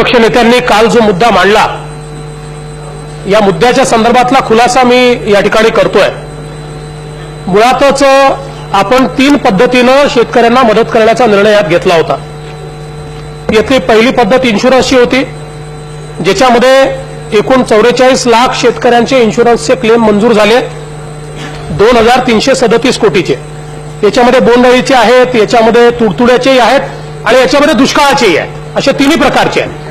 पक्ष नेत्यांनी काल जो मुद्दा मांडला या मुद्द्याच्या संदर्भातला खुलासा मी या ठिकाणी करतोय। मुळातच आपण 3 पद्धतीनं शेतकऱ्यांना मदत करण्याचा निर्णय यात घेतला होता। यातली पहिली पद्धत इन्शुरन्सची होती, ज्याच्यामध्ये एकूण 44 लाख शेतकऱ्यांचे इन्शुरन्सचे क्लेम मंजूर झाले 2337 कोटीचे। याच्यामध्ये बोंडअळीचे आहेत, याच्यामध्ये तुडतुड्याचेही आहेत आणि याच्यामध्ये दुष्काळाचेही आहेत, असे तिन्ही प्रकारचे आहेत।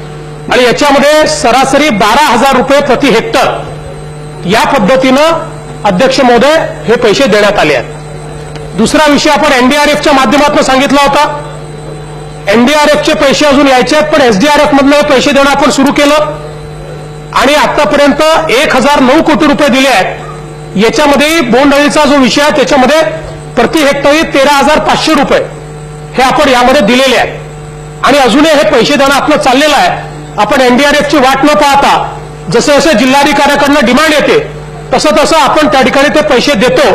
आणि याच्यामध्ये सरासरी 12,000 रुपये प्रति हेक्टर या पद्धतीनं अध्यक्ष महोदय हे पैसे देण्यात आले आहेत। दुसरा विषय आपण एनडीआरएफच्या माध्यमातून सांगितला होता। एनडीआरएफचे पैसे अजून यायचे आहेत, पण एसडीआरएफ मधनं पैसे देणं आपण सुरू केलं आणि आतापर्यंत 1009 कोटी रुपये दिले आहेत। याच्यामध्ये बोंडअळीचा जो विषय आहे त्याच्यामध्ये प्रति हेक्टरी 13,500 रुपये हे आपण यामध्ये दिलेले आहेत आणि अजूनही हे पैसे देणं आपलं चाललेलं आहे। आपण एनडीआरएफची वाट न पाहता जसे जसे जिल्हाधिकाऱ्याकडनं डिमांड येते तसं तसं आपण त्या ठिकाणी ते पैसे देतो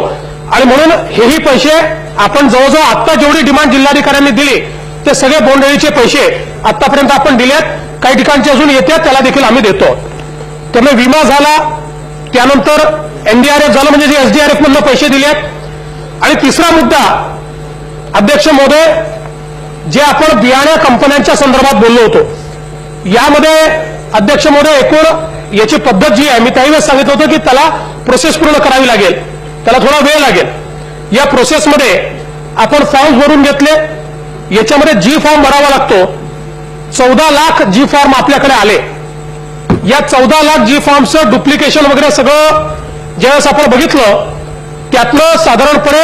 आणि म्हणून हेही पैसे आपण जवळजवळ आता जेवढी डिमांड जिल्हाधिकाऱ्यांनी दिली ते सगळे बोंडअळीचे पैसे आतापर्यंत आपण दिलेत। काही ठिकाणचे अजून येतात त्याला देखील आम्ही देतो। त्यामुळे विमा झाला, त्यानंतर एनडीआरएफ झालं म्हणजे जे एसडीआरएफ मधनं पैसे दिलेत। आणि तिसरा मुद्दा अध्यक्ष महोदय, जे आपण बियाणे कंपन्यांच्या संदर्भात बोललो होतो, यामध्ये अध्यक्ष महोदय एकूण याची पद्धत जी आहे मी त्याही वेळेस सांगितलं होतं की त्याला प्रोसेस पूर्ण करावी लागेल, त्याला थोडा वेळ लागेल। या प्रोसेसमध्ये आपण फॉर्म भरून घेतले, याच्यामध्ये जी फॉर्म भरावा लागतो 14 लाख जी फॉर्म आपल्याकडे आले। या 14 लाख जी फॉर्मचं डुप्लिकेशन वगैरे सगळं ज्यावेळेस आपण बघितलं त्यातलं साधारणपणे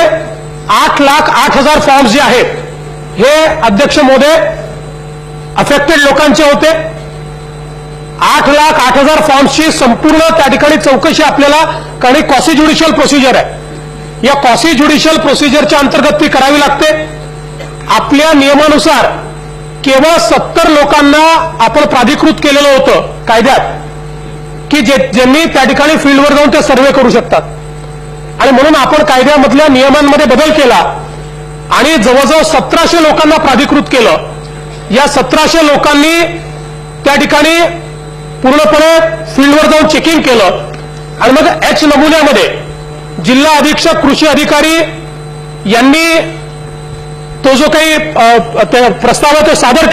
8,08,000 फॉर्म्स जे आहेत हे अध्यक्ष महोदय अफेक्टेड लोकांचे होते। 8,08,000 फॉर्म्सची संपूर्ण त्या ठिकाणी चौकशी आपल्याला काही क्वासी ज्युडिशियल प्रोसिजर आहे, या क्वासी ज्युडिशियल प्रोसिजरच्या अंतर्गत ती करावी लागते। आपल्या नियमानुसार केवळ 70 लोकांना आपण प्राधिकृत केलेलं होतं कायद्यात की ज्यांनी त्या ठिकाणी फील्डवर जाऊन ते सर्वे करू शकतात आणि म्हणून आपण कायद्यामधल्या नियमांमध्ये बदल केला आणि जवळजवळ 1700 लोकांना प्राधिकृत केलं। या 1700 लोकांनी त्या ठिकाणी पूर्णपणे फील्डवर जाऊन चेकिंग केलं आणि मग एच नमुन्यामध्ये जिल्हा अधीक्षक कृषी अधिकारी यांनी तो जो काही प्रस्ताव आहे तो सादर केला।